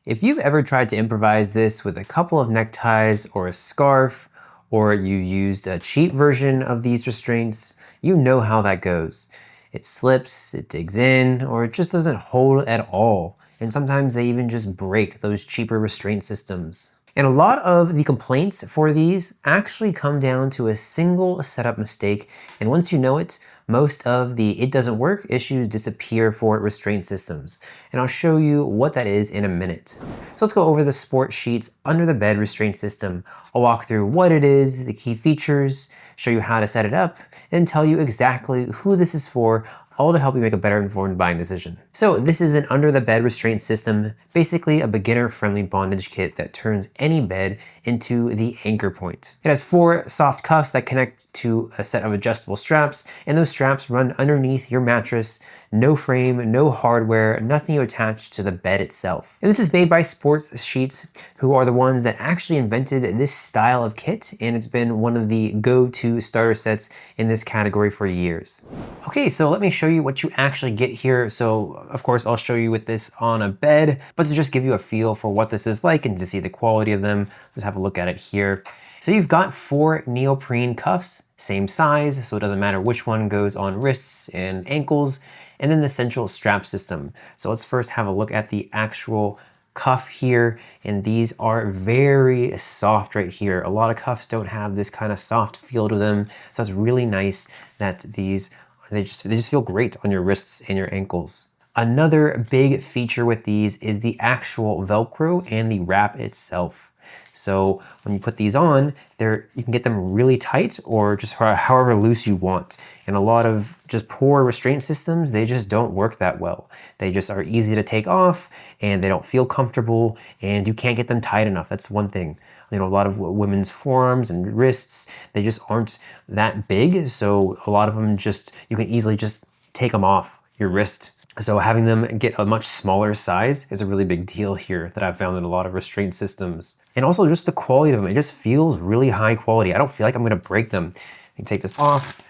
If you've ever tried to improvise this with a couple of neckties or a scarf, or you used a cheap version of these restraints, you know how that goes. It slips, it digs in, or it just doesn't hold at all. And sometimes they even just break those cheaper restraint systems. And a lot of the complaints for these actually come down to a single setup mistake. And once you know it, most of the "it doesn't work" issues disappear for restraint systems. And I'll show you what that is in a minute. So let's go over the Sportsheets under the bed restraint system. I'll walk through what it is, the key features, show you how to set it up, and tell you exactly who this is for, all to help you make a better informed buying decision. So this is an under the bed restraint system, basically a beginner friendly bondage kit that turns any bed into the anchor point. It has 4 soft cuffs that connect to a set of adjustable straps, and those straps run underneath your mattress. No frame, no hardware, nothing to attach to the bed itself. And this is made by Sportsheets, who are the ones that actually invented this style of kit, and it's been one of the go-to starter sets in this category for years. Okay, so let me show you what you actually get here. So of course I'll show you with this on a bed, but to just give you a feel for what this is like and to see the quality of them, just have a look at it here. So you've got 4 neoprene cuffs, same size, so it doesn't matter which one goes on wrists and ankles, and then the central strap system. So let's first have a look at the actual cuff here, and these are very soft right here. A lot of cuffs don't have this kind of soft feel to them, so it's really nice that they just feel great on your wrists and your ankles. Another big feature with these is the actual Velcro and the wrap itself. So when you put these on, you can get them really tight or just however loose you want. And a lot of just poor restraint systems, they just don't work that well. They just are easy to take off and they don't feel comfortable and you can't get them tight enough. That's one thing. You know, a lot of women's forearms and wrists, they just aren't that big. So a lot of them you can easily just take them off your wrist. So having them get a much smaller size is a really big deal here that I've found in a lot of restraint systems. And also just the quality of them, it just feels really high quality. I don't feel like I'm gonna break them. You can take this off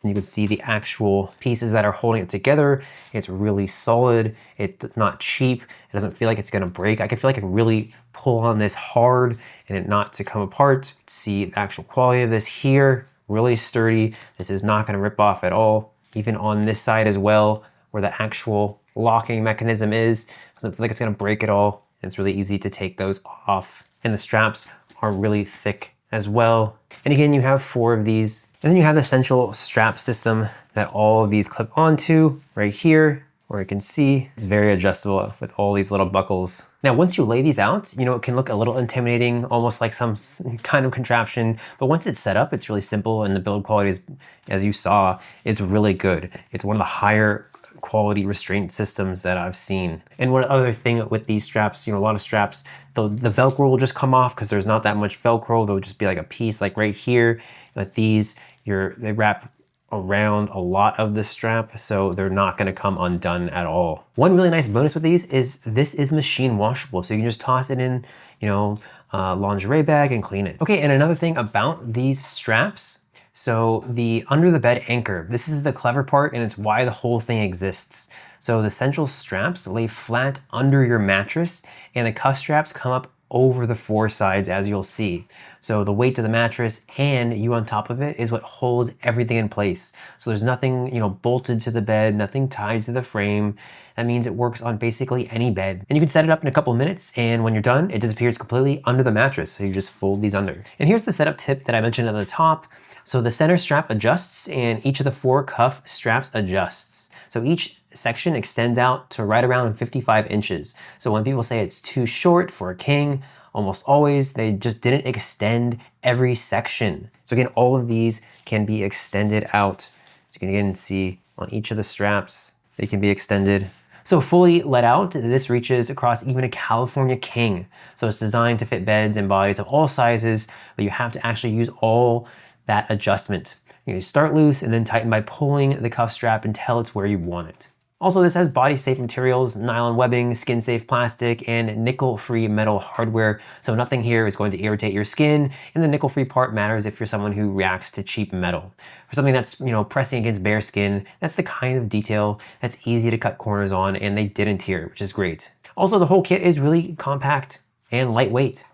and you can see the actual pieces that are holding it together. It's really solid, it's not cheap, it doesn't feel like it's gonna break. I can feel like I can really pull on this hard and it not to come apart. See the actual quality of this here, really sturdy. This is not gonna rip off at all. Even on this side as well, where the actual locking mechanism is. Doesn't feel like it's gonna break at all. It's really easy to take those off. And the straps are really thick as well. And again, you have 4 of these. And then you have the central strap system that all of these clip onto right here, where you can see it's very adjustable with all these little buckles. Now, once you lay these out, you know, it can look a little intimidating, almost like some kind of contraption, but once it's set up, it's really simple and the build quality is, as you saw, is really good. It's one of the higher quality restraint systems that I've seen. And one other thing with these straps, you know, a lot of straps, the Velcro will just come off because there's not that much Velcro. They'll just be like a piece like right here. But these, they wrap around a lot of the strap, so they're not gonna come undone at all. One really nice bonus with these is this is machine washable. So you can just toss it in, you know, lingerie bag and clean it. Okay, and another thing about these straps, so the under the bed anchor, this is the clever part and it's why the whole thing exists. So the central straps lay flat under your mattress and the cuff straps come up over the 4 sides, as you'll see. So the weight of the mattress and you on top of it is what holds everything in place. So there's nothing, you know, bolted to the bed, nothing tied to the frame. That means it works on basically any bed. And you can set it up in a couple of minutes and when you're done, it disappears completely under the mattress. So you just fold these under. And here's the setup tip that I mentioned at the top. So the center strap adjusts and each of the 4 cuff straps adjusts. So each section extends out to right around 55 inches. So when people say it's too short for a king, almost always they just didn't extend every section. So again, all of these can be extended out. So you can again see on each of the straps, they can be extended. So fully let out, this reaches across even a California king. So it's designed to fit beds and bodies of all sizes, but you have to actually use all that adjustment. You start loose and then tighten by pulling the cuff strap until it's where you want it. Also, this has body-safe materials, nylon webbing, skin-safe plastic, and nickel-free metal hardware, so nothing here is going to irritate your skin, and the nickel-free part matters if you're someone who reacts to cheap metal. For something that's, you know, pressing against bare skin, that's the kind of detail that's easy to cut corners on, and they didn't here, which is great. Also, the whole kit is really compact and lightweight.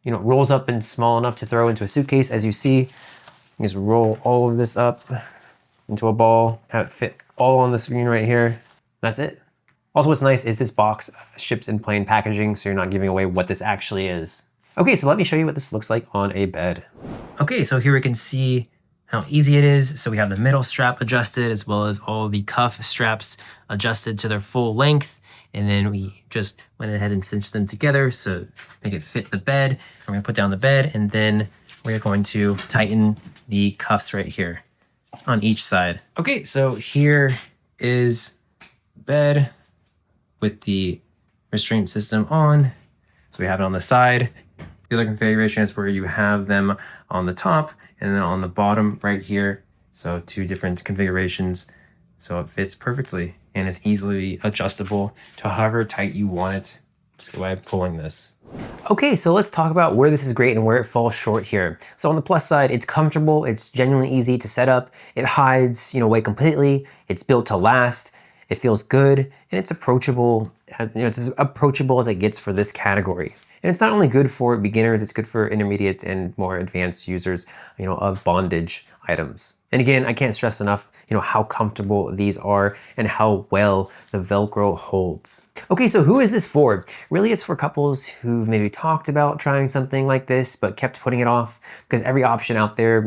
You know, it rolls up and small enough to throw into a suitcase. As you see, you just roll all of this up into a ball, have it fit all on the screen right here. That's it. Also, what's nice is this box ships in plain packaging, so you're not giving away what this actually is. Okay, so let me show you what this looks like on a bed. Okay, so here we can see how easy it is. So we have the middle strap adjusted as well as all the cuff straps adjusted to their full length. And then we just went ahead and cinched them together so make it fit the bed. We're gonna put down the bed and then we're going to tighten the cuffs right here on each side. Okay, so here is bed with the restraint system on. So we have it on the side. The other configuration is where you have them on the top and then on the bottom right here. So two different configurations. So it fits perfectly and it's easily adjustable to however tight you want it just by pulling this. Okay, so let's talk about where this is great and where it falls short here. So on the plus side, it's comfortable, it's genuinely easy to set up, it hides, away completely, it's built to last, it feels good, and it's approachable. It's as approachable as it gets for this category. And it's not only good for beginners, it's good for intermediate and more advanced users, of bondage items. And again, I can't stress enough, how comfortable these are and how well the Velcro holds. Okay, so who is this for? Really, it's for couples who've maybe talked about trying something like this, but kept putting it off because every option out there,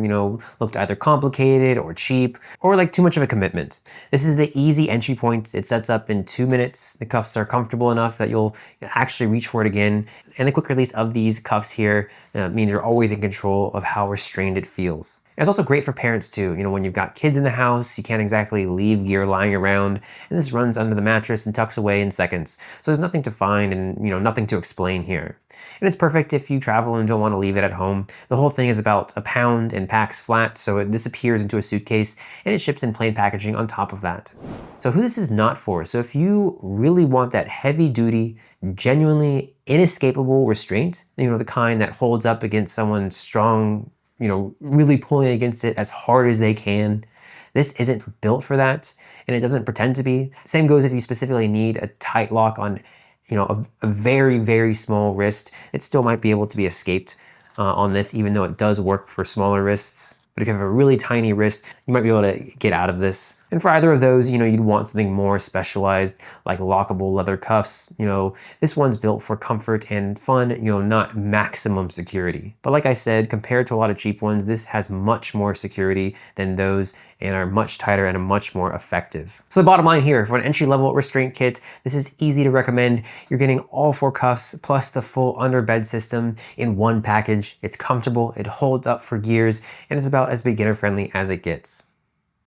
looked either complicated or cheap or like too much of a commitment. This is the easy entry point. It sets up in 2 minutes. The cuffs are comfortable enough that you'll actually reach for it again. And the quick release of these cuffs here means you're always in control of how restrained it feels. It's also great for parents too. When you've got kids in the house, you can't exactly leave gear lying around, and this runs under the mattress and tucks away in seconds. So there's nothing to find and nothing to explain here. And it's perfect if you travel and don't want to leave it at home. The whole thing is about a pound and packs flat, so it disappears into a suitcase and it ships in plain packaging on top of that. So who this is not for, so if you really want that heavy duty, genuinely inescapable restraint, the kind that holds up against someone's strong, really pulling against it as hard as they can. This isn't built for that, and it doesn't pretend to be. Same goes if you specifically need a tight lock on, a very, very small wrist. It still might be able to be escaped on this, even though it does work for smaller wrists. But if you have a really tiny wrist, you might be able to get out of this. And for either of those, you'd want something more specialized, like lockable leather cuffs. This one's built for comfort and fun, not maximum security. But like I said, compared to a lot of cheap ones, this has much more security than those and are much tighter and much more effective. So the bottom line here, for an entry-level restraint kit, this is easy to recommend. You're getting all 4 cuffs plus the full under-bed system in one package. It's comfortable, it holds up for years, and it's about as beginner-friendly as it gets.